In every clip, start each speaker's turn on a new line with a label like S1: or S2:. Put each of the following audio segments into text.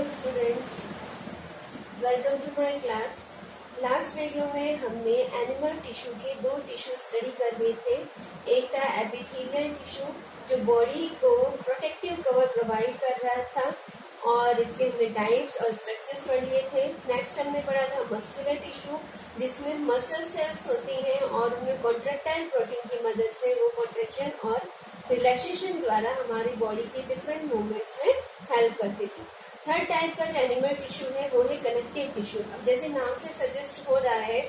S1: Students, welcome to my class. Last video में हमने animal tissue के दो टिश्यू स्टडी कर लिए थे। एक था एपिथेलियल टिश्यू जो बॉडी को प्रोटेक्टिव कवर प्रोवाइड कर रहा था और इसके हमने टाइप्स और स्ट्रक्चर्स पढ़ लिए थे। नेक्स्ट हमने पढ़ा था मस्कुलर टिश्यू जिसमें मसल सेल्स होती हैं और उनमें कॉन्ट्रैक्टाइल प्रोटीन की मदद से वो कॉन्ट्रैक्शन और रिलैक्सेशन द्वारा हमारी बॉडी के डिफरेंट मूवमेंट्स में हेल्प करती थी। थर्ड टाइप का जो एनिमल टिश्यू है वो है कनेक्टिव टिश्यू। अब जैसे नाम से सजेस्ट हो रहा है,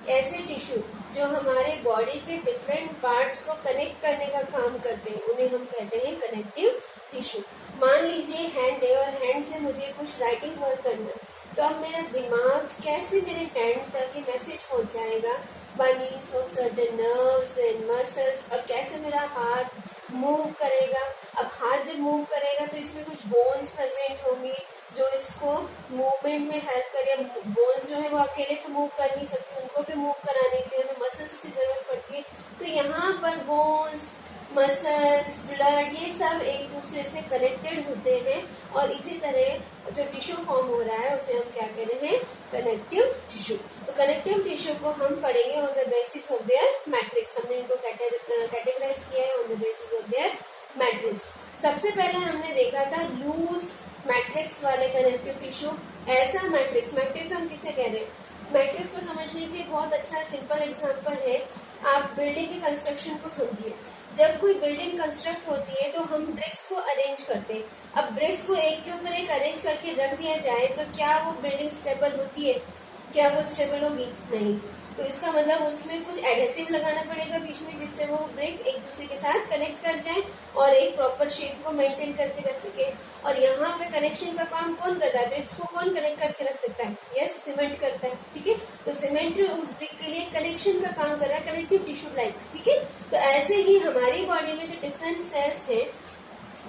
S1: ऐसे टिश्यू जो हमारे बॉडी के डिफरेंट पार्ट्स को कनेक्ट करने का काम करते हैं उन्हें हम कहते हैं कनेक्टिव टिश्यू। मान लीजिए हैंड है और हैंड से मुझे कुछ राइटिंग वर्क करना है, तो अब मेरा दिमाग कैसे मेरे हैंड तक ये मैसेज पहुंच जाएगा bye means of certain nerves and muscles, और कैसे मेरा हाथ मूव करेगा। अब हाथ जब मूव करेगा तो इसमें कुछ बोन्स प्रेजेंट होंगी जो इसको मूवमेंट में हेल्प करे। बोन्स जो है वो अकेले तो मूव कर नहीं सकते, उनको भी मूव कराने के लिए हमें मसल्स की जरूरत पड़ती है। तो यहाँ पर बोन्स, मसल्स, ब्लड ये सब एक दूसरे से कनेक्टेड होते हैं और इसी तरह जो टिश्यू फॉर्म हो रहा है उसे हम क्या कह रहे हैं, कनेक्टिव टिश्यू। तो कनेक्टिव टिश्यू को हम पढ़ेंगे on the basis of their matrix. हमने इनको कैटेगराइज किया है on the basis of their matrix. सबसे पहले हमने देखा था लूज मैट्रिक्स वाले कनेक्टिव टिश्यू। ऐसा मैट्रिक्स हम किसे कह रहे हैं? मैट्रिक्स को समझने के लिए बहुत अच्छा सिंपल एग्जांपल है। आप बिल्डिंग के कंस्ट्रक्शन को समझिए। जब कोई बिल्डिंग कंस्ट्रक्ट होती है तो हम ब्रिक्स को अरेंज करते हैं। अब ब्रिक्स को एक के ऊपर एक अरेंज करके रख दिया जाए तो क्या वो बिल्डिंग स्टेबल होती है? क्या वो स्टेबल होगी? नहीं। तो इसका मतलब उसमें कुछ एडेसिव लगाना पड़ेगा बीच में जिससे वो ब्रिक एक दूसरे के साथ कनेक्ट कर जाए और एक प्रॉपर शेप को मेंटेन करके रख सके। और यहाँ पे कनेक्शन का काम कौन करता है? ब्रिक्स को कौन कनेक्ट करके रख सकता है? यस, सीमेंट करता है। ठीक है, तो सीमेंट उस ब्रिक के लिए कनेक्शन का काम कर रहा है, कनेक्टिव टिश्यू लाइक। ठीक है, तो ऐसे ही हमारी बॉडी में जो डिफरेंट सेल्स हैं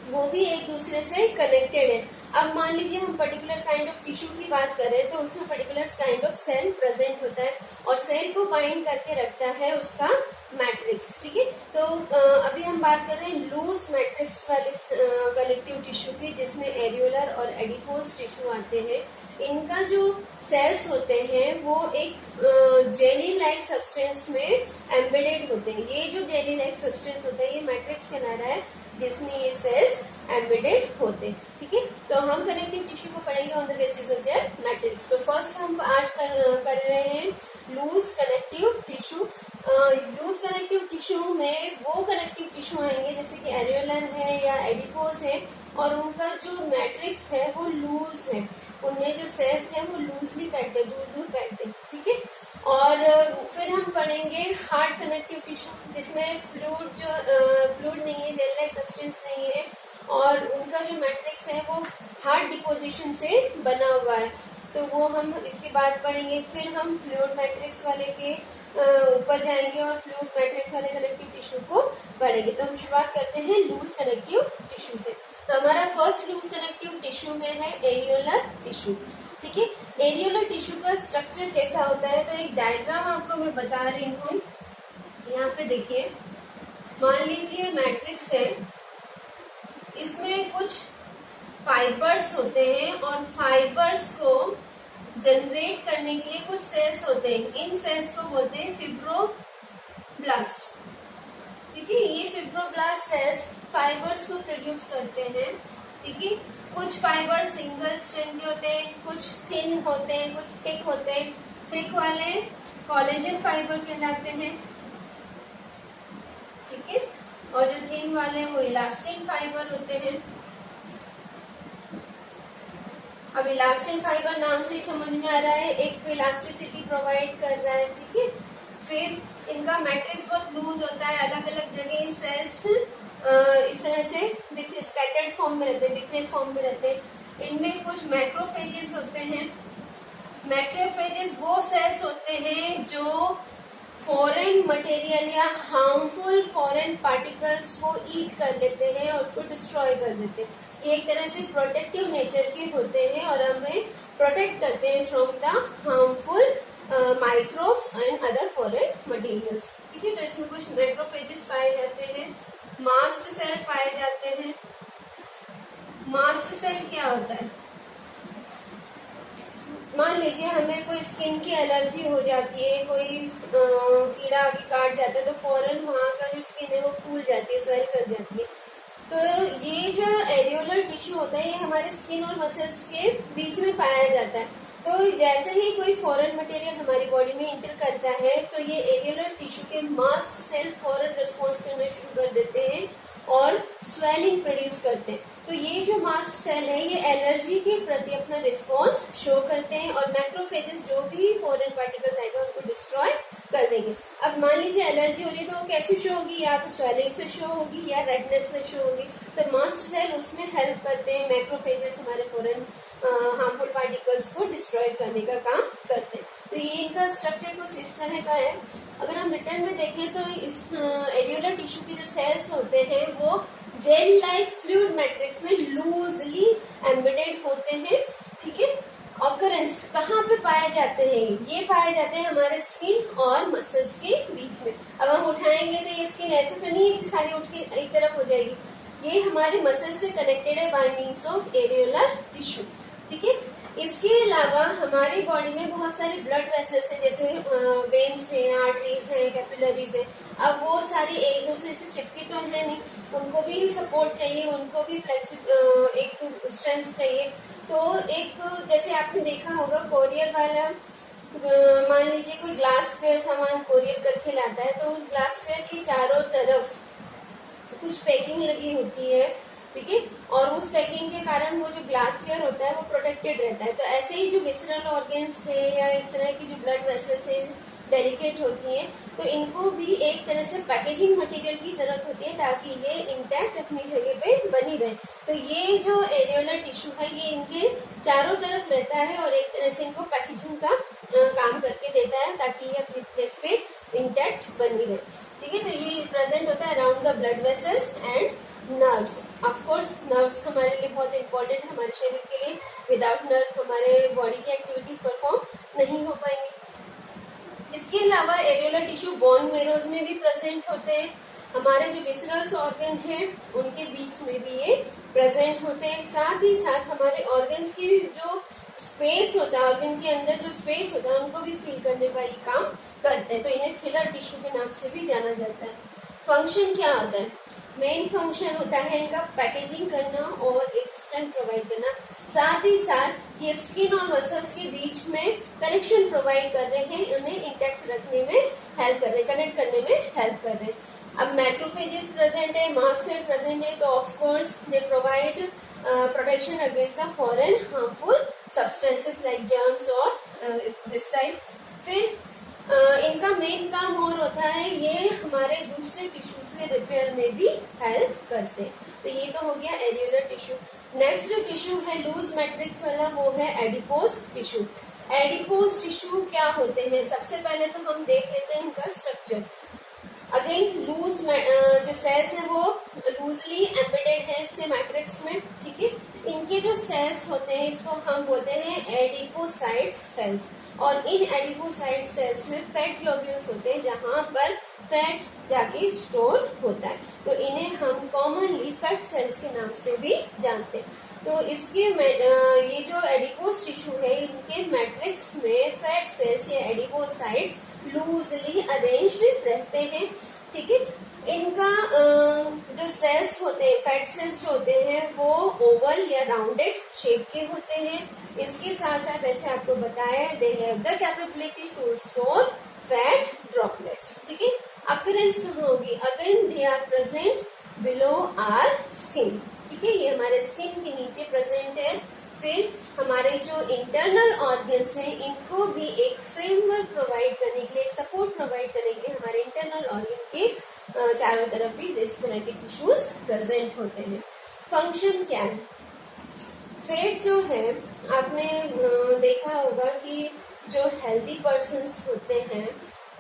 S1: वो भी एक दूसरे से कनेक्टेड है। अब मान लीजिए हम पर्टिकुलर काइंड ऑफ टिश्यू की बात कर रहे हैं तो उसमें particular kind of cell present होता है और सेल को बाइंड करके रखता है उसका मैट्रिक्स। ठीक है, तो अभी हम बात कर रहे हैं लूज मैट्रिक्स वाले कनेक्टिव टिश्यू की जिसमें एरियोलर और एडिपोज टिश्यू आते हैं। इनका जो सेल्स होते हैं वो एक जेली लाइक सब्सटेंस में एम्बेडेड होते हैं। ये जो जेली लाइक सब्सटेंस होता है ये मैट्रिक्स कहला रहा है जिसमें ये सेल्स एम्बेडेड होते हैं। ठीक है, तो हम कनेक्टिव टिश्यू को पढ़ेंगे on the basis of their matrix. तो फर्स्ट हम आज कर रहे हैं loose connective tissue. Loose connective tissue में वो कनेक्टिव टिश्यू आएंगे जैसे कि एरियोलर है या एडिपोज है और उनका जो मैट्रिक्स है वो लूज है। उनमें जो सेल्स है वो लूजली पैक्ड है, दूर दूर पैक्ड है। ठीक है, और फिर हम पढ़ेंगे हार्ड कनेक्टिव टिश्यू जिसमें फ्लूइड नहीं है, जेल लाइक सब्सटेंस नहीं है और उनका जो मैट्रिक्स है वो हार्ड डिपोजिशन से बना हुआ है। तो वो हम इसके बाद पढ़ेंगे। फिर हम फ्लूइड मैट्रिक्स वाले के ऊपर जाएंगे और फ्लूइड मैट्रिक्स वाले कनेक्टिव टिश्यू को पढ़ेंगे। तो हम शुरुआत करते हैं लूज कनेक्टिव टिश्यू से। तो हमारा फर्स्ट लूज कनेक्टिव टिश्यू में है एरियोलर टिश्यू। ठीक है, एरियोलर टिश्यू का स्ट्रक्चर कैसा होता है तो एक डायग्राम आपको मैं बता रही हूँ। यहाँ पे देखिए, मान लीजिए मैट्रिक्स है, इसमें कुछ फाइबर्स होते हैं और फाइबर्स को जनरेट करने के लिए कुछ सेल्स होते हैं। इन सेल्स को बोलते हैं फिब्रोब्लास्ट। ठीक है, ये फिब्रोब्लास्ट सेल्स फाइबर्स को प्रोड्यूस करते हैं। ठीक है, कुछ फाइबर सिंगल स्ट्रैंड के होते हैं, कुछ थिन होते हैं, कुछ थिक होते हैं। थिक वाले कोलेजन फाइबर कहलाते हैं। ठीक है, और जो थिन वाले वो इलास्टिन फाइबर होते हैं। अब इलास्टिन फाइबर नाम से ही समझ में आ रहा है, एक इलास्टिसिटी प्रोवाइड कर रहा है। ठीक है, फिर इनका मैट्रिक्स बहुत लूज होता है, अलग अलग जगह सेल्स इस तरह से स्कैटर्ड फॉर्म में रहते हैं, बिखरे फॉर्म में रहते हैं। इनमें कुछ मैक्रोफेजेस होते हैं। मैक्रोफेजेस वो सेल्स होते हैं जो फॉरेन मटेरियल या हार्मफुल फॉरेन पार्टिकल्स को ईट कर लेते हैं और उसको डिस्ट्रॉय कर देते हैं। ये एक तरह से प्रोटेक्टिव नेचर के होते हैं और हमें प्रोटेक्ट करते हैं from the harmful microbes and other foreign materials. ठीक है, तो इसमें कुछ मैक्रोफेजेस पाए जाते हैं, मास्ट सेल पाए जाते हैं। मास्ट सेल क्या होता है? मान लीजिए हमें कोई स्किन की एलर्जी हो जाती है, कोई कीड़ा आके काट जाता है तो फौरन वहाँ का जो स्किन है वो फूल जाती है, स्वेल कर जाती है। तो ये जो एरियोलर टिश्यू होता है ये हमारे स्किन और मसल्स के बीच में पाया जाता है। तो जैसे ही कोई फॉरेन मटेरियल हमारी बॉडी में इंटर करता है तो ये एरियोलर टिश्यू के मास्ट सेल फॉरन रिस्पॉन्स करना शुरू कर देते हैं और स्वेलिंग प्रोड्यूस करते हैं। तो ये जो मास्ट सेल है ये एलर्जी के प्रति अपना रिस्पॉन्स शो करते हैं और मैक्रोफेजेस जो भी फॉरेन पार्टिकल्स आएगा उनको डिस्ट्रॉय कर देंगे। अब मान लीजिए एलर्जी हो रही है तो वो कैसे शो होगी, या तो स्वेलिंग से शो होगी या रेडनेस से शो होगी। तो मास्ट सेल उसमें हेल्प करते हैं, मैक्रोफेजेस हमारे फॉरेन हार्मफुल पार्टिकल्स को डिस्ट्रॉय करने का काम करते हैं। तो ये इनका स्ट्रक्चर कुछ इस तरह का है। अगर हम रिटर्न में देखें तो इस एरियोलर टिश्यू के जो सेल्स होते हैं वो जेल लाइक फ्लूइड मैट्रिक्स में लूजली एम्बेडेड होते हैं। ठीक है, ऑकरेंस कहाँ पे पाए जाते हैं? ये पाए जाते हैं हमारे स्किन और मसल्स के बीच में। अब हम उठाएंगे तो ये स्किन ऐसे तो नहीं है कि सारी उठ के एक तरफ हो जाएगी, ये हमारे मसल से कनेक्टेड है bye means of areolar tissue. ठीक है, इसके अलावा हमारी बॉडी में बहुत सारे ब्लड वेसल्स हैं, जैसे वेन्स हैं, आर्टरीज हैं, कैपिलरीज हैं। अब वो सारी एक दूसरे से चिपकी तो है नहीं, उनको भी सपोर्ट चाहिए, उनको भी एक स्ट्रेंथ चाहिए। तो एक जैसे आपने देखा होगा कोरियर वाला, मान लीजिए कोई ग्लास फेयर सामान कोरियर करके लाता है तो उस ग्लास फेयर की चारों तरफ कुछ पैकिंग लगी होती है। ठीक है, और उस पैकिंग के कारण वो जो ग्लासवेयर होता है वो प्रोटेक्टेड रहता है। तो ऐसे ही जो विसरल ऑर्गन्स है या इस तरह की जो ब्लड वेसल्स है डेलिकेट होती हैं, तो इनको भी एक तरह से पैकेजिंग मटेरियल की जरूरत होती है ताकि ये इंटैक्ट अपनी जगह पे बनी रहे। तो ये जो एरियोलर टिश्यू है ये इनके चारों तरफ रहता है और एक तरह से इनको पैकेजिंग का काम करके देता है ताकि ये अपनी प्लेस पे इंटैक्ट बनी रहे। ठीक है, तो ये प्रेजेंट होता है around the blood vessels and nerves. Of course nerves हमारे लिए बहुत इंपॉर्टेंट है हमारे शरीर के लिए। विदाउट नर्व हमारे बॉडी की एक्टिविटीज परफॉर्म नहीं हो पाएंगी। इसके अलावा एरियोलर टिश्यू बोन मेरोज में भी प्रेजेंट होते हैं। हमारे जो विसरल्स ऑर्गन हैं उनके बीच में भी ये प्रेजेंट होते हैं। साथ ही साथ हमारे ऑर्गन्स की जो स्पेस होता है, ऑर्गन के अंदर जो स्पेस होता है उनको भी फिल करने का ये काम करते हैं। तो इन्हें फिलर टिश्यू के नाम से भी जाना जाता है। फंक्शन क्या होता है? मेन फंक्शन होता है इनका पैकेजिंग करना और एक स्ट्रेंथ प्रोवाइड करना। साथ ही साथ ये स्किन और मसल्स के बीच में कनेक्शन प्रोवाइड कर रहे हैं, उन्हें इंटैक्ट रखने में हेल्प कर रहे हैं, कनेक्ट करने में हेल्प कर रहे हैं। अब मैक्रोफेजेस प्रेजेंट है, मास्ट सेल प्रेजेंट है, तो of course they provide protection against the foreign harmful substances like germs और दिस टाइप। फिर इनका मेन काम और होता है ये हमारे दूसरे टिश्यूज के रिपेयर में भी हेल्प करते हैं। तो ये तो हो गया एरियोलर टिश्यू। नेक्स्ट जो टिश्यू है लूज मैट्रिक्स वाला वो है एडिपोज टिश्यू। एडिपोज टिश्यू क्या होते हैं? सबसे पहले तो हम देख लेते हैं इनका स्ट्रक्चर। अगेन लूज जो सेल्स है वो लूजली एम्बेडेड है इससे मैट्रिक्स में। ठीक है, इनके जो सेल्स होते हैं इसको हम बोलते हैं एडिपोसाइट सेल्स। और इन एडिपोसाइट सेल्स में फैट ग्लोब्यूल्स होते हैं जहां पर फैट जाके स्टोर होता है। तो इन्हें हम कॉमनली फैट सेल्स के नाम से भी जानते हैं। तो इसके ये जो एडिपोज टिश्यू है इनके मैट्रिक्स में फैट सेल्स या एडिपोसाइट्स लूजली अरेंज्ड रहते हैं। ठीक है, इनका जो सेल्स होते हैं, फैट सेल्स जो होते हैं वो ओवल या राउंडेड शेप के होते हैं। इसके साथ साथ ऐसे आपको बताया they have the capability to store fat droplets. ठीक है, अकरेंस कहाँ होगी? Again they are present below our skin. ठीक है, ये हमारे स्किन के नीचे प्रेजेंट है। फिर हमारे जो इंटरनल ऑर्गन्स हैं इनको भी एक फ्रेमवर्क प्रोवाइड करने के लिए, एक सपोर्ट प्रोवाइड करने के लिए हमारे इंटरनल ऑर्गन के चारों तरफ भी इस तरह के टिश्यूज प्रेजेंट होते हैं। फंक्शन क्या है? फैट जो है आपने देखा होगा कि जो हेल्दी पर्सन्स होते हैं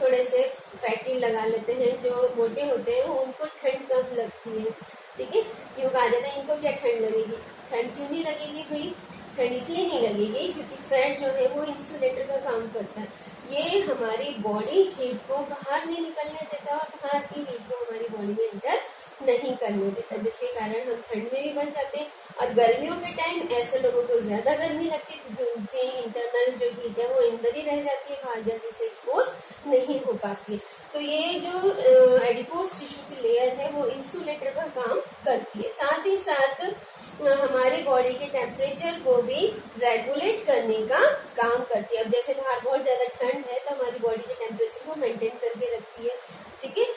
S1: थोड़े से फैटी लगा लेते हैं, जो मोटे होते हैं उनको ठंड कम लगती है। ठीक है, यूँ कहा जाता है इनको क्या ठंड लगेगी? ठंड क्यों नहीं लगेगी भाई? ठंड इसलिए नहीं लगेगी क्योंकि फैट जो है वो इंसुलेटर का काम करता है। ये हमारी बॉडी हीट को बाहर नहीं निकलने देता और बाहर की हीट को हमारी बॉडी में इंटर नहीं करने देता, जिसके कारण हम ठंड में भी बच जाते हैं। और गर्मियों के टाइम ऐसे लोगों को ज्यादा गर्मी लगती है क्योंकि उनके इंटरनल जो हीट है वो अंदर ही रह जाती है, बाहर जल्दी से एक्सपोज नहीं हो पाती है। तो ये जो एडिपोज टिश्यू की लेयर है वो इंसुलेटर का काम करती है। साथ ही साथ हमारे बॉडी के टेम्परेचर को भी रेगुलेट करने का काम करती है। अब जैसे बाहर बहुत ज्यादा ठंड है तो हमारी बॉडी के टेम्परेचर को मेंटेन करके रखती है, ठीक है।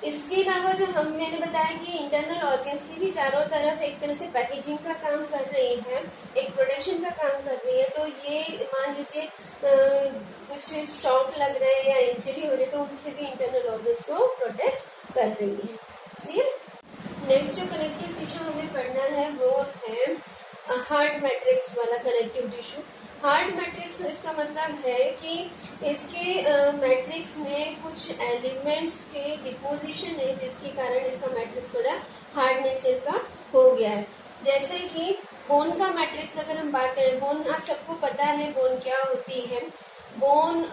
S1: इसके अलावा जो मैंने बताया कि इंटरनल ऑर्गन्स की भी चारों तरफ एक तरह से पैकेजिंग का काम कर रही है, एक प्रोटेक्शन का काम कर रही है। तो ये मान लीजिए कुछ शॉक लग रहे हैं या इंजरी हो रही है तो उनसे भी इंटरनल ऑर्गन्स को प्रोटेक्ट कर रही है। क्लियर। नेक्स्ट जो कनेक्टिव टिश्यू हमें पढ़ना है वो है हार्ट मैट्रिक्स वाला कनेक्टिव टिश्यू। हार्ट मैट्रिक्स इसका मतलब है कि इसके मैट्रिक्स में कुछ एलिमेंट्स के डिपोजिशन है जिसके कारण इसका मैट्रिक्स थोड़ा हार्ड नेचर का हो गया है। जैसे कि बोन का मैट्रिक्स अगर हम बात करें, बोन आप सबको पता है बोन क्या होती है। बोन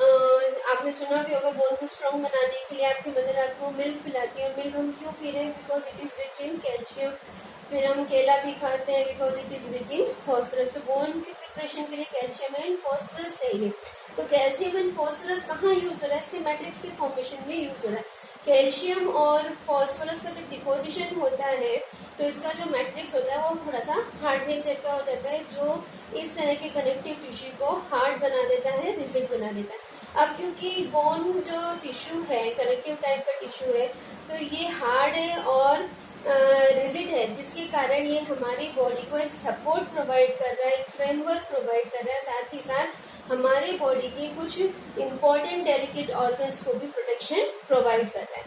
S1: आपने सुना भी होगा, बोन को स्ट्रॉन्ग बनाने के लिए आपकी मदर आपको मिल्क पिलाती है। और मिल्क हम क्यों पी रहे हैं? Because it is rich in calcium. फिर हम केला भी खाते हैं because it is rich in phosphorus. तो बोन की प्रिपरेशन के लिए कैल्शियम एंड फॉस्फोरस चाहिए। तो कैल्शियम एंड फॉस्फोरस कहाँ यूज हो रहा है? इसके मैट्रिक्स के फॉर्मेशन में यूज हो रहा है। कैल्शियम और फॉस्फोरस का जो डिपोजिशन होता है तो इसका जो मैट्रिक्स होता है वो थोड़ा सा हार्ड नेचर का हो जाता है, जो इस तरह के कनेक्टिव टिश्यू को हार्ड बना देता है, रिजिड बना देता है। अब क्योंकि बोन जो टिश्यू है कनेक्टिव टाइप का टिश्यू है तो ये हार्ड है और रिजिड है, जिसके कारण ये हमारी बॉडी को एक सपोर्ट प्रोवाइड कर रहा है, एक फ्रेमवर्क प्रोवाइड कर रहा है। साथ ही साथ हमारे बॉडी के कुछ इम्पोर्टेंट डेलिकेट ऑर्गन्स को भी प्रोटेक्शन प्रोवाइड कर रहा है।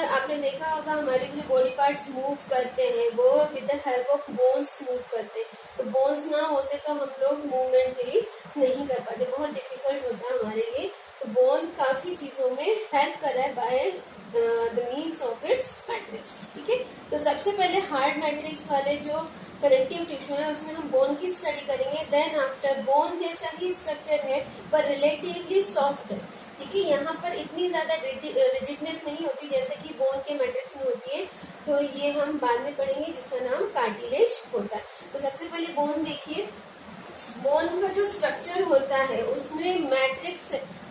S1: आपने देखा होगा हमारे जो बॉडी पार्ट्स मूव करते हैं वो with the help of bones move करते हैं। तो बोन्स ना होते तो हम लोग मूवमेंट भी नहीं कर पाते, बहुत डिफिकल्ट होता है हमारे लिए। तो बोन काफी चीजों में हेल्प कर रहा है by the means of its matrix, ठीक है। तो सबसे पहले हार्ड मैट्रिक्स वाले जो कनेक्टिव टिश्यू है उसमें हम बोन की स्टडी करेंगे। देन आफ्टर बोन जैसा ही स्ट्रक्चर है पर रिलेटिवली सॉफ्ट है, ठीक है। यहाँ पर इतनी ज्यादा रिजिडनेस नहीं होती जैसे कि बोन के मैट्रिक्स में होती है। तो ये हम बाद में पढ़ेंगे जिसका नाम कार्टिलेज होता है। तो सबसे पहले बोन देखिए। बोन का जो स्ट्रक्चर होता है उसमें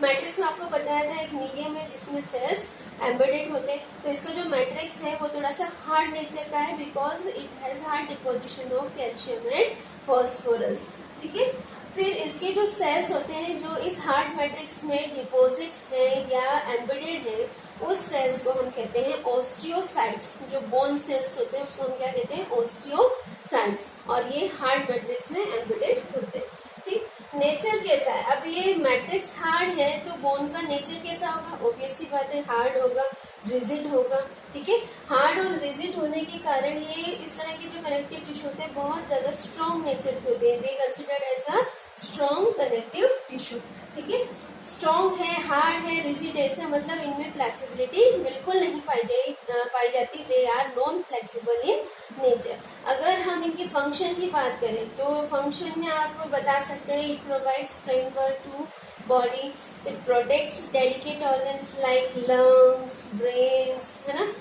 S1: मैट्रिक्स आपको बताया था एक मीडियम है जिसमें सेल्स एम्बेडेड होते हैं। तो इसका जो मैट्रिक्स है वो थोड़ा सा हार्ड नेचर का है because it has hard deposition of calcium and phosphorus, ठीक है। फिर इसके जो सेल्स होते हैं जो इस हार्ड मैट्रिक्स में डिपोजिट है या एम्बेडेड है उस सेल्स को हम कहते हैं ऑस्टियोसाइट्स। जो बोन सेल्स होते हैं उसको हम क्या कहते हैं? ऑस्टियोसाइट्स। और ये हार्ड मैट्रिक्स में एम्बेडेड होते हैं, ठीक। नेचर कैसा है? अब ये मैट्रिक्स हार्ड है तो बोन का नेचर कैसा होगा? ऑब्वियस सी बात है हार्ड होगा, रिजिड होगा, ठीक है। हार्ड और रिजिड होने के कारण ये इस तरह के जो कनेक्टिव टिश्यू होते हैं बहुत ज्यादा स्ट्रॉन्ग नेचर के होते हैं। They considered as a strong connective tissue, ठीक है। स्ट्रॉन्ग है, हार्ड है, रिजिड है, इसका मतलब इनमें फ्लेक्सिबिलिटी बिल्कुल नहीं पाई जाती। They are non flexible in nature. अगर हम इनके फंक्शन की बात करें तो फंक्शन में आप बता सकते हैं it provides framework to body, it protects delicate organs like lungs, brains, है ना।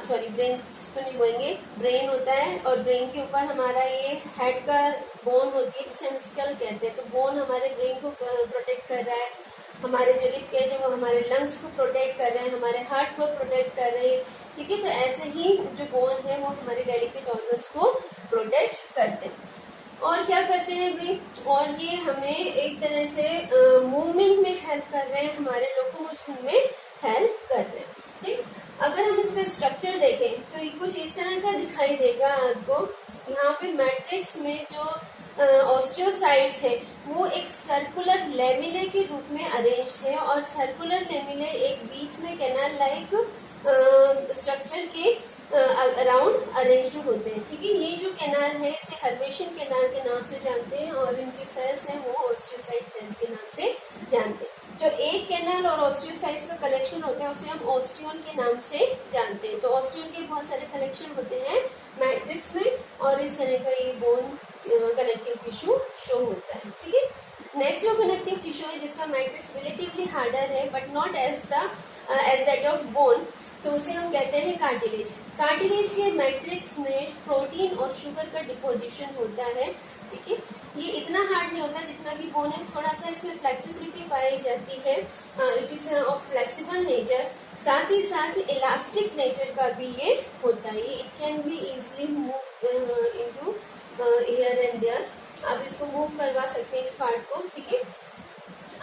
S1: सॉरी ब्रेन तो नहीं बोलेंगे, ब्रेन होता है और ब्रेन के ऊपर हमारा ये हेड का बोन होती है जिसे हम स्कल कहते हैं। तो बोन हमारे ब्रेन को प्रोटेक्ट कर रहा है, हमारे जो रिब केज है वो हमारे लंग्स को प्रोटेक्ट कर रहे हैं, हमारे हार्ट को प्रोटेक्ट कर रहे हैं, ठीक है। तो ऐसे ही जो बोन है वो हमारे डेलिकेट ऑर्गन्स को प्रोटेक्ट करते हैं। और क्या करते हैं भाई? और ये हमें एक तरह से मूवमेंट में हेल्प कर रहे हैं, हमारे लोकोमोशन में हेल्प कर रहे हैं, ठीक। अगर हम इसका स्ट्रक्चर देखें तो ये कुछ इस तरह का दिखाई देगा आपको। यहाँ पे मैट्रिक्स में जो ऑस्टियोसाइट्स है वो एक सर्कुलर लेमिले के रूप में अरेंज है और सर्कुलर लेमिले एक बीच में कैनाल लाइक स्ट्रक्चर के अराउंड अरेंज्ड होते हैं, ठीक है। ये जो कैनाल है इसे हर्वेशियन कैनाल के नाम से जानते हैं और इनके सेल्स हैं वो ऑस्टियोसाइट सेल्स के नाम से जानते हैं। जो एक कैनाल और ऑस्टियोसाइट्स का कलेक्शन होता है उसे हम ऑस्टियोन के नाम से जानते हैं। तो ऑस्टियोन के बहुत सारे कलेक्शन होते हैं मैट्रिक्स में और इस तरह का ये बोन कनेक्टिव टिश्यू शो होता है, ठीक है। नेक्स्ट जो कनेक्टिव टिश्यू है जिसका मैट्रिक्स रिलेटिवली हार्डर है but not as that of bone, तो उसे हम कहते हैं कार्टिलेज। कार्टिलेज के मैट्रिक्स में प्रोटीन और शुगर का डिपोजिशन होता है, ठीक है। ये इतना हार्ड नहीं होता जितना कि बोन है, थोड़ा सा इसमें फ्लेक्सिबिलिटी पाई जाती है, it is of flexible nature, साथ ही साथ इलास्टिक नेचर का भी ये होता है। It can be easily move into here and there, आप इसको मूव करवा सकते हैं इस पार्ट को, ठीक है।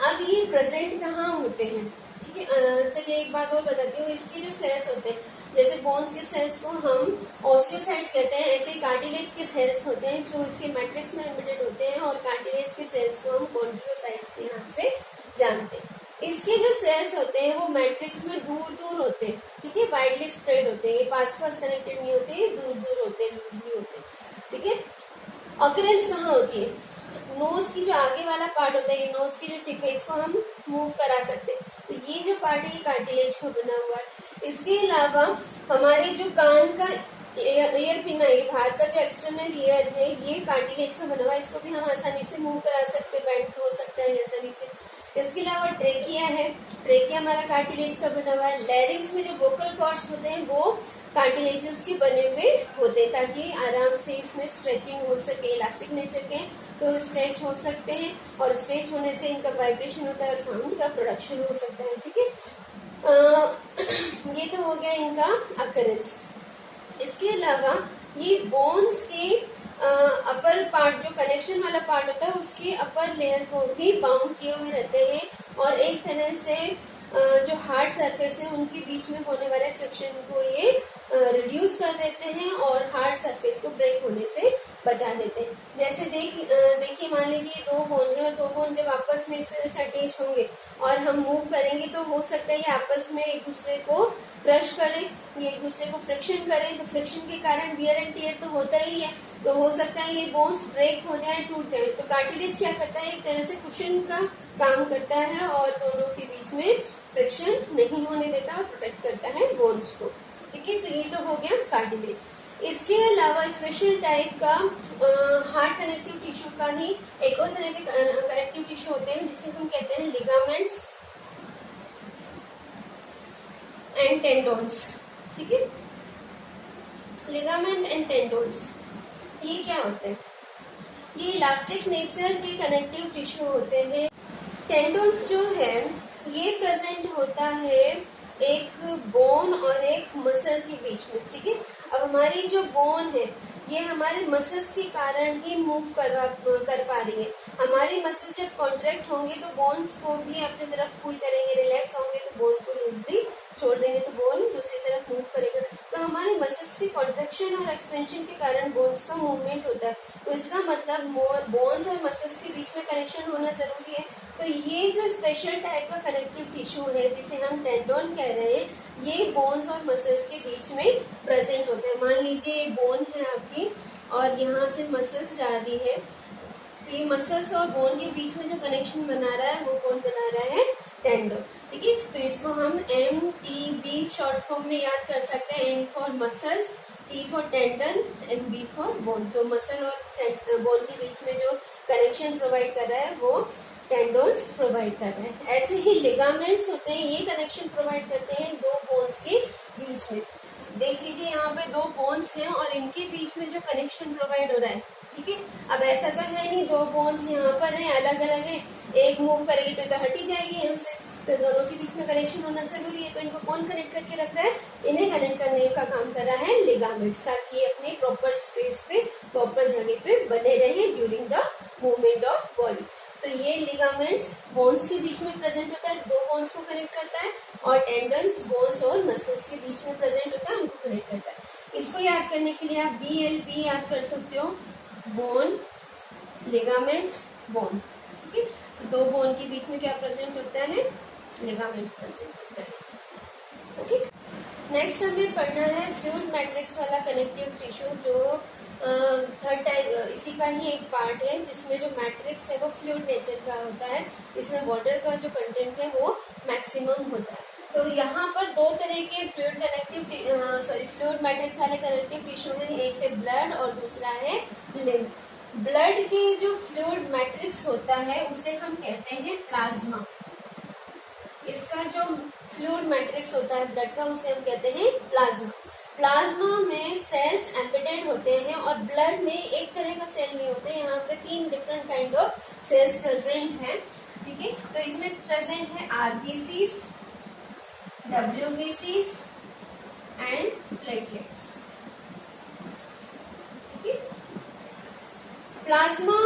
S1: अब ये प्रेजेंट कहाँ होते हैं, ठीक है। चलिए एक बात और बताती हूँ, इसके जो सेल्स होते हैं, जैसे बोन्स के सेल्स को हम ऑस्टियोसाइट्स कहते हैं, ऐसे ही कार्टिलेज के सेल्स होते हैं जो इसके मैट्रिक्स में एम्बेडेड होते हैं, और कार्टिलेज के सेल्स को हम कॉन्ड्रियोसाइट्स के नाम से जानते हैं। इसके जो सेल्स होते हैं वो मैट्रिक्स में दूर दूर होते हैं, ठीक है, वाइडली स्प्रेड होते हैं, ये पास पास कनेक्टेड नहीं होते, दूर दूर होते हैं, लूजली होते हैं, ठीक है। ऑकरेंस कहाँ होती है, नोज की जो आगे वाला पार्ट होता है, ये नोज की जो टिप है, इसको हम मूव करा सकते हैं, तो ये जो पार्ट है ये कार्टिलेज का बना हुआ है। इसके अलावा हमारे जो कान का ईयर पिन है, ये बाहर का जो एक्सटर्नल ईयर है, ये कार्टिलेज का बना हुआ है, इसको भी हम आसानी से मूव करा सकते हैं, बेंड हो सकता है आसानी से। इसके अलावा ट्रेकिया है, ट्रेकिया हमारा कार्टिलेज का बना हुआ है। लैरिंग्स में जो वोकल कॉर्ड्स होते हैं वो कार्टिलेजेस के बने हुए होते हैं, ताकि आराम से इसमें स्ट्रेचिंग हो सके, इलास्टिक नेचर के तो स्ट्रेच हो सकते हैं, और स्ट्रेच होने से इनका वाइब्रेशन होता है और साउंड का प्रोडक्शन हो सकता है, ठीक है। ये तो हो गया इनका अकरेंस। इसके अलावा ये बोन्स के अपर पार्ट, जो कनेक्शन वाला पार्ट होता है, उसके अपर लेयर को भी बाउंड किए हुए रहते हैं, और एक तरह से जो हार्ड सरफेस है उनके बीच में होने वाले फ्रिक्शन को ये रिड्यूस कर देते हैं और हार्ड सरफेस को ब्रेक होने से बचा देते हैं। जैसे देखिए मान लीजिए दो बोन है, और दो बोन जब आपस में इस तरह से अटैच होंगे और हम मूव करेंगे तो हो सकता है ये आपस में एक दूसरे को क्रश करें, ये एक दूसरे को फ्रिक्शन करें, तो फ्रिक्शन के कारण वियर एंड टियर तो होता ही है, तो हो सकता है ये बोन्स ब्रेक हो जाए, टूट जाए। तो कार्टिलेज क्या करता है, एक तरह से कुशन का काम करता है और दोनों के बीच में फ्रिक्शन नहीं होने देता और प्रोटेक्ट करता है बोन्स को, ठीक है। तो ये तो हो गया कार्टिलेज। इसके अलावा स्पेशल टाइप का हार्ट कनेक्टिव टिश्यू का ही एक और तरह के कनेक्टिव टिश्यू होते हैं, जिसे हम कहते हैं लिगामेंट्स एंड टेंडोन्स, ठीक है। लिगामेंट एंड टेंडोन्स ये क्या होते हैं, ये इलास्टिक नेचर के कनेक्टिव टिश्यू होते हैं। टेंडोन्स जो है ये प्रेजेंट होता है एक बोन और एक मसल के बीच में, ठीक है। अब हमारी जो बोन है ये हमारे मसल्स के कारण ही मूव कर पा रही है। हमारी मसल्स जब कॉन्ट्रैक्ट होंगे तो बोन्स को भी अपनी तरफ पुल करेंगे, रिलैक्स होंगे तो बोन को लूजली छोड़ देंगे तो बोन दूसरी तरफ मूव करेगा। तो हमारे मसल्स की कॉन्ट्रैक्शन और एक्सपेंशन के कारण बोन्स का मूवमेंट होता है। तो इसका मतलब बोन्स और मसल्स के बीच में कनेक्शन होना जरूरी है। तो ये जो स्पेशल टाइप का कनेक्टिव टिश्यू है जिसे हम टेंडोन कह रहे हैं, ये बोन्स और मसल्स के बीच में प्रेजेंट होता है। मान लीजिए ये बोन है आपकी और यहाँ से मसल्स जा रही है, तो ये मसल्स और बोन के बीच में जो कनेक्शन बना रहा है वो कौन बना रहा है, टेंडोन, ठीक है। तो इसको हम MTB शॉर्ट फॉर्म में याद कर सकते हैं। M for muscles, T for tendon and B for bone. तो मसल और बोन के बीच में जो कनेक्शन प्रोवाइड कर रहा है वो टेंडोन्स प्रोवाइड कर रहे हैं। ऐसे ही लिगामेंट्स होते हैं, ये कनेक्शन प्रोवाइड करते हैं दो बोन्स के बीच में। देख लीजिए यहाँ पे दो बोन्स हैं और इनके बीच में जो कनेक्शन प्रोवाइड हो रहा है, ठीक है। अब ऐसा तो है नहीं दो बोन्स यहाँ पर हैं, अलग अलग हैं, एक मूव करेगी तो हट ही जाएगी यहाँ से, तो दोनों के बीच में कनेक्शन होना जरूरी है। तो इनको कौन कनेक्ट करके रख रहा है, इन्हें कनेक्ट करने का काम कर रहा है लिगामेंट्स, ताकि ये अपने प्रॉपर स्पेस पे, प्रॉपर जगह पे बने रहे during the movement of body. तो ये लिगामेंट्स बोन्स के बीच में प्रेजेंट होता है, दो बोन्स को कनेक्ट करता है, और टेंडन्स बोन्स और मसल्स के बीच में प्रेजेंट होता है, उनको कनेक्ट करता है। इसको याद करने के लिए आप BLB याद कर सकते हो, बोन, लिगामेंट, बोन, ठीक है। तो दो बोन के बीच में क्या प्रेजेंट होता है, लिगामेंट प्रेजेंट होता है, ओके। नेक्स्ट हमें पढ़ना है फ्लूइड मैट्रिक्स वाला कनेक्टिव टिश्यू, जो थर्ड टाइप, इसी का ही एक पार्ट है, जिसमें जो मैट्रिक्स है वो फ्लूइड नेचर का होता है, इसमें वाटर का जो कंटेंट है वो मैक्सिमम होता है। तो यहाँ पर दो तरह के फ्लूइड मैट्रिक्स वाले कनेक्टिव टिश्यू हैं, एक है ब्लड और दूसरा है लिम्फ। ब्लड के जो फ्लूइड मैट्रिक्स होता है उसे हम कहते हैं प्लाज्मा। इसका जो फ्लूइड मैट्रिक्स होता है ब्लड का, उसे हम कहते हैं प्लाज्मा। प्लाज्मा में सेल्स एम्बेडेड होते हैं और ब्लड में एक तरह का सेल नहीं होते, यहाँ पे 3 different kind of cells present हैं, ठीक है। तो इसमें प्रेजेंट है आरबीसीज, डब्ल्यूबीसीज एंड प्लेटलेट्स, ठीक है। प्लाज्मा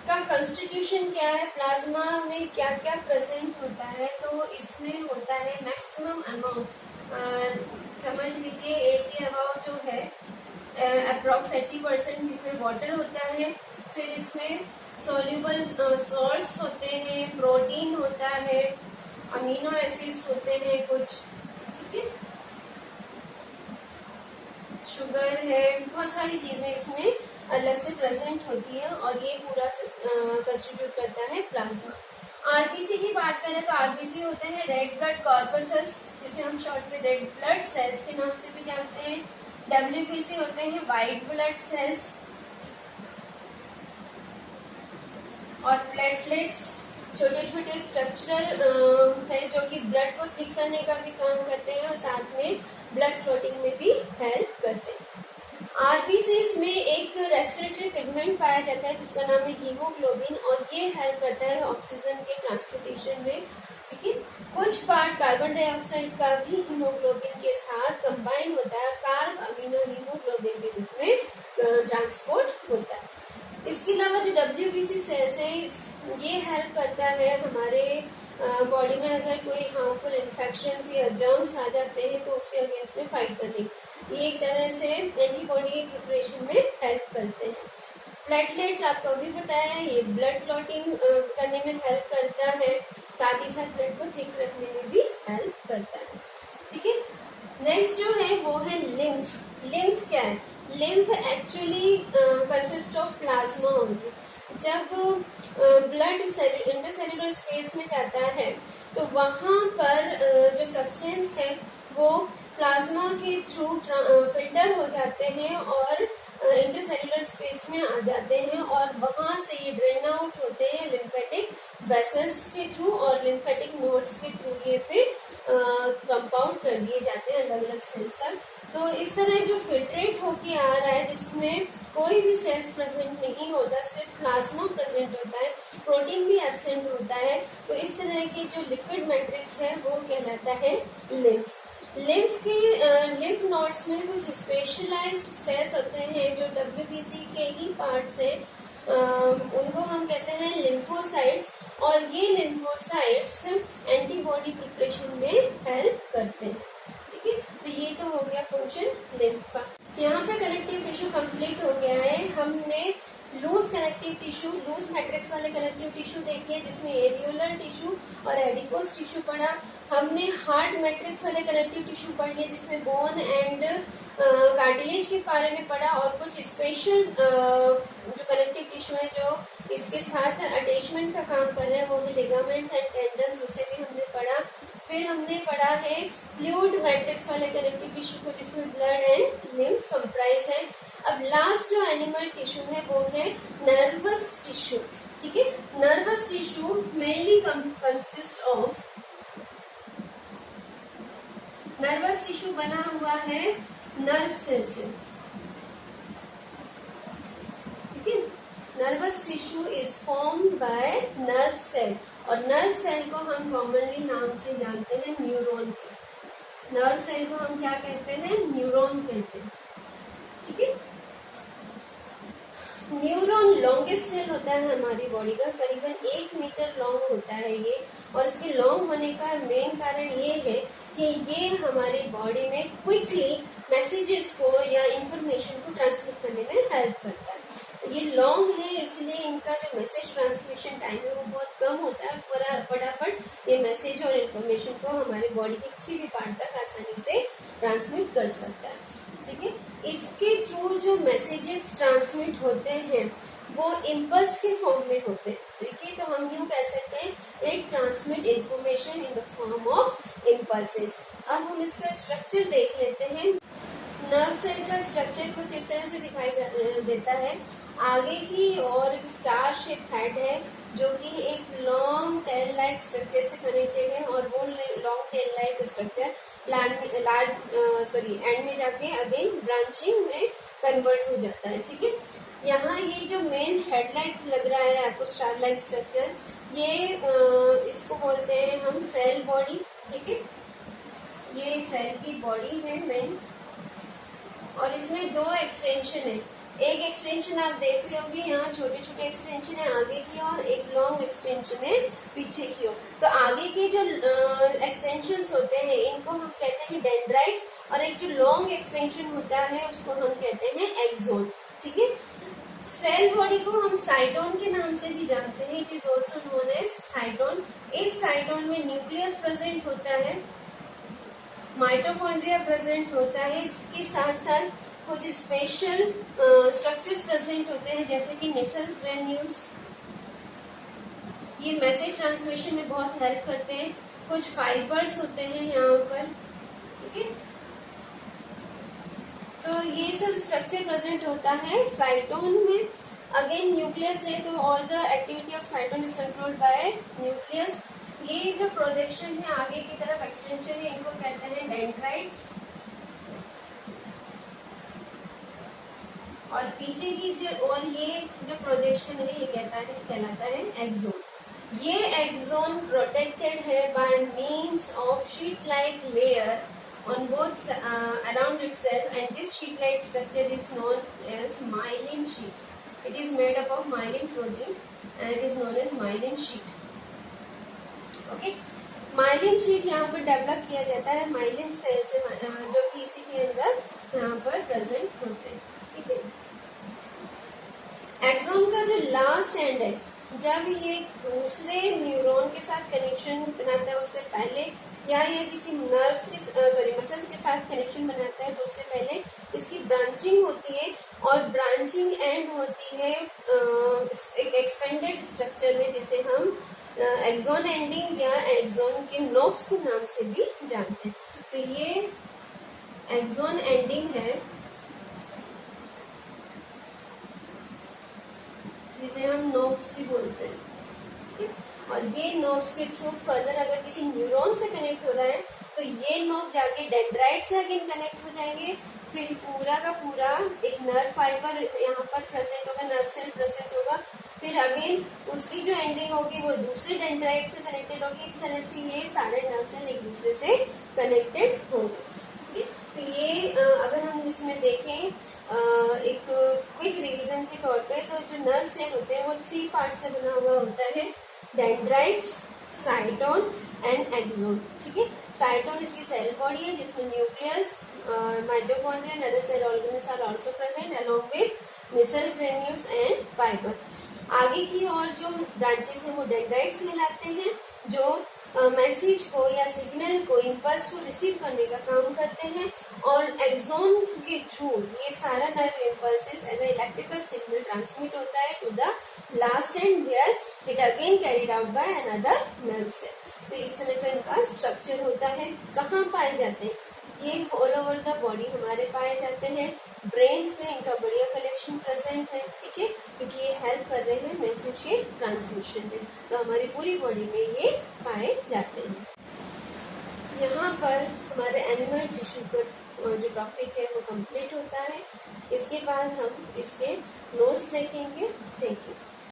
S1: का कंस्टिट्यूशन क्या है, प्लाज्मा में क्या क्या प्रेजेंट होता है, तो इसमें होता है मैक्सिमम अमाउंट, समझ लीजिए 80 अबाउट जो है अप्रॉक्स 80% इसमें वाटर होता है। फिर इसमें सोल्यूबल सॉल्ट्स होते हैं, प्रोटीन होता है, अमीनो एसिड्स होते हैं कुछ, ठीक है, शुगर है, बहुत सारी चीजें इसमें अलग से प्रेजेंट होती है और ये पूरा कंस्टिट्यूट करता है प्लाज्मा। आरबीसी की बात करें तो आरबीसी होते हैं रेड ब्लड कॉर्पसेस, जिसे हम शॉर्ट में रेड ब्लड सेल्स के नाम से भी जानते हैं। डब्ल्यूबीसी होते हैं व्हाइट ब्लड सेल्स, और प्लेटलेट्स छोटे छोटे स्ट्रक्चरल है जो कि ब्लड को थिक करने का भी काम करते हैं और साथ में ब्लड क्लॉटिंग में भी हेल्प करते हैं। आरबीसीज में एक रेस्पिरेटरी पिगमेंट पाया जाता है जिसका नाम है हीमोग्लोबिन, और ये हेल्प करता है ऑक्सीजन के ट्रांसपोर्टेशन में, ठीक है। कुछ पार्ट कार्बन डाइऑक्साइड का भी हीमोग्लोबिन के साथ कंबाइन होता है, कार्ब अमीनो हीमोग्लोबिन के रूप में ट्रांसपोर्ट होता है। इसके अलावा जो डब्ल्यूबीसी सेल्स है ये हेल्प करता है हमारे बॉडी में अगर कोई हार्मफुल इन्फेक्शन या जर्म्स आ जाते हैं तो उसके अगेंस्ट में फाइट करने, ये एक तरह से एंटीबॉडी प्रिपरेशन में हेल्प करते हैं। प्लेटलेट्स आपको भी बताया है, ये ब्लड क्लॉटिंग करने में हेल्प करता है, साथ ही साथ ब्लड को थिक रखने में भी हेल्प करता है, ठीक है। नेक्स्ट जो है वो है लिम्फ। लिम्फ क्या है, lymph actually consist of plasma only. जब ब्लड इंटरसेल्युलर स्पेस में जाता है तो वहाँ पर जो सब्सटेंस है वो प्लाज्मा के थ्रू फिल्टर हो जाते हैं और इंटरसेल्युलर स्पेस में आ जाते हैं, और वहाँ से ये ड्रेन आउट होते हैं लिम्फेटिक वेसल्स के थ्रू, और लिम्फेटिक नोड्स के थ्रू ये फिर कंपाउंड कर दिए जाते हैं अलग अलग सेल्स तक। तो इस तरह जो फिल्ट्रेट होके आ रहा है जिसमें कोई भी सेल्स प्रेजेंट नहीं होता, सिर्फ प्लाज्मा प्रेजेंट होता है, प्रोटीन भी एब्सेंट होता है, तो इस तरह की जो लिक्विड मैट्रिक्स है वो कहलाता है लिम्फ। लिम्फ नोड्स में कुछ स्पेशलाइज्ड सेल्स होते हैं जो डब्ल्यूबीसी के ही पार्ट्स हैं, उनको हम कहते हैं लिम्फोसाइट्स, और ये लिम्फोसाइट्स एंटीबॉडी प्रिपरेशन में हेल्प करते हैं, ठीक है। तो ये तो हो गया फंक्शन लिम्फ का। यहाँ पे कनेक्टिव टिश्यू कंप्लीट हो गया है। हमने loose connective tissue, loose matrix वाले कनेक्टिव टिश्यू देख लिए जिसमें एरियोलर टिश्यू और एडिपोस टिश्यू पढ़ा। हमने हार्ड मैट्रिक्स वाले कनेक्टिव टिश्यू पढ़ लिए जिसमें बोन एंड कार्टिलेज के बारे में पढ़ा, और कुछ स्पेशल जो कनेक्टिव टिश्यू है जो इसके साथ अटैचमेंट का काम कर रहे हैं वो है लिगामेंट्स एंड टेंडन्स, उसे भी हमने पढ़ा। फिर हमने पढ़ा है फ्लूइड मैट्रिक्स वाले कनेक्टिव टिश्यू को जिसमें ब्लड एंड लिम्फ कंप्राइज है। अब लास्ट जो एनिमल टिश्यू है वो है नर्वस टिश्यू, ठीक है। Nervous tissue mainly consist of, nervous tissue बना हुआ है नर्व सेल से, ठीक है। Nervous tissue is formed by nerve cell, और नर्व सेल को हम कॉमनली नाम से जानते हैं न्यूरॉन। नर्व सेल को हम क्या कहते हैं, न्यूरॉन कहते हैं, ठीक है। न्यूरॉन लॉन्गेस्ट सेल होता है हमारी बॉडी का, करीबन 1 मीटर लॉन्ग होता है ये, और इसके लॉन्ग होने का मेन कारण ये है कि ये हमारी बॉडी में क्विकली मैसेजेस को या इंफॉर्मेशन को ट्रांसमिट करने में हेल्प करता है। ये लॉन्ग है इसलिए इनका जो मैसेज ट्रांसमिशन टाइम है वो बहुत कम होता है, फटाफट ये मैसेज और इन्फॉर्मेशन को हमारे बॉडी के किसी भी पार्ट तक आसानी से ट्रांसमिट कर सकता है, ठीक है। इसके थ्रू जो मैसेजेस ट्रांसमिट होते हैं वो इम्पल्स के फॉर्म में होते हैं, ठीक है। तो हम यूँ कह सकते हैं एक transmit information in the form of impulses. अब हम इसका स्ट्रक्चर देख लेते हैं। नर्व सेल का स्ट्रक्चर कुछ इस तरह से दिखाई देता है। आगे की ओर एक स्टार शेप हेड है जो कि एक लॉन्ग टेल लाइक स्ट्रक्चर से कनेक्टेड है, और वो long tail like structure and में जाके अगेन ब्रांचिंग में कन्वर्ट हो जाता है। ठीक है, यहाँ ये जो मेन हेड लाइक लग रहा है आपको स्टार लाइक स्ट्रक्चर, ये इसको बोलते हैं हम सेल बॉडी। ठीक है, ये सेल की बॉडी है मेन, और इसमें दो एक्सटेंशन है। एक एक्सटेंशन आप देख रहे होंगे, यहाँ छोटे छोटे एक्सटेंशन है आगे की ओर, एक लॉन्ग एक्सटेंशन है पीछे की ओर। तो आगे के जो एक्सटेंशंस होते हैं इनको हम कहते हैं डेंड्राइट्स, और एक जो लॉन्ग एक्सटेंशन होता है उसको हम कहते हैं एक्सोन। ठीक है, सेल बॉडी को हम साइटोन के नाम से भी जानते हैं, it is also known as cyton. इस साइटोन में न्यूक्लियस प्रेजेंट होता है, माइटोकॉन्ड्रिया प्रेजेंट होता है, इसके साथ साथ कुछ स्पेशल स्ट्रक्चर्स प्रेजेंट होते हैं जैसे कि नेसल ग्रेन्यूल्स, ये मैसेज ट्रांसमिशन में बहुत हेल्प करते हैं। कुछ फाइबर्स होते हैं यहाँ पर। ठीक है, तो ये सब स्ट्रक्चर प्रेजेंट होता है साइटोन में। अगेन न्यूक्लियस है तो all the activity of साइटोन is controlled by nucleus. ये जो प्रोजेक्शन है आगे की तरफ एक्सटेंशन है, इनको कहते हैं डेंड्राइट्स, और पीछे की और ये जो प्रोजेक्शन है ये कहलाता है एक्सोन। ये एक्सोन प्रोटेक्टेड है by means of sheet like layer on both around itself, and this sheet like structure is known as myelin sheet. It is made up of myelin protein and it is known as myelin sheet. Okay, myelin sheet यहाँ पर develop किया जाता है myelin cell से, जो कि इसी के अंदर यहाँ पर प्रेजेंट होते हैं। ठीक है, एक्सोन का जो लास्ट एंड है, जब ये दूसरे न्यूरॉन के साथ कनेक्शन बनाता है उससे पहले, या ये किसी नर्व्स के मसल्स के साथ कनेक्शन बनाता है तो उससे पहले इसकी ब्रांचिंग होती है, और ब्रांचिंग एंड होती है एक एक्सपेंडेड स्ट्रक्चर में, जिसे हम एक्सोन एंडिंग या एक्सोन के नोब्स के नाम से भी जानते हैं। तो ये एक्सोन एंडिंग है जिसे हम नोब्स भी बोलते हैं। और ये नोब्स के थ्रू फर्दर अगर किसी न्यूरॉन से कनेक्ट हो रहा है तो ये नोब जाके डेंड्राइट से अगेन कनेक्ट हो जाएंगे, फिर पूरा का पूरा एक नर्व फाइबर यहाँ पर प्रेजेंट होगा, नर्व सेल प्रेजेंट होगा, फिर अगेन उसकी जो एंडिंग होगी वो दूसरे डेंड्राइट से कनेक्टेड होगी। इस तरह से ये सारे नर्व सेल एक दूसरे से कनेक्टेड होंगे। तो ये अगर हम इसमें देखें एक क्विक रिवीजन के तौर पे, तो जो नर्व सेल होते हैं वो 3 पार्ट से बना हुआ होता है, डेंड्राइट्स, साइटोन एंड एक्सोन। ठीक है, साइटोन इसकी सेल बॉडी है जिसमें nucleus, mitochondria and other cell organelles are also present along with nissl granules and fibre. आगे की और जो ब्रांचेस हैं वो डेंड्राइट्स कहलाते हैं, जो मैसेज को या सिग्नल को, इम्पल्स को रिसीव करने का काम करते हैं, और एक्सोन के थ्रू ये सारा nerve impulses as electrical signal transmit होता है to the last end where it again carried out by another nerve cell. तो इस तरह का इनका स्ट्रक्चर होता है। कहाँ पाए जाते हैं? ये ऑल ओवर द बॉडी हमारे पाए जाते हैं। ब्रेन्स में इनका बढ़िया कलेक्शन प्रेजेंट है। ठीक है, क्योंकि ये हेल्प कर रहे हैं मैसेज के ट्रांसमिशन में, तो हमारी पूरी बॉडी में ये पाए जाते हैं। यहाँ पर हमारे एनिमल टिश्यू का जो टॉपिक है वो कंप्लीट होता है। इसके बाद हम इसके नोट्स देखेंगे। Thank you.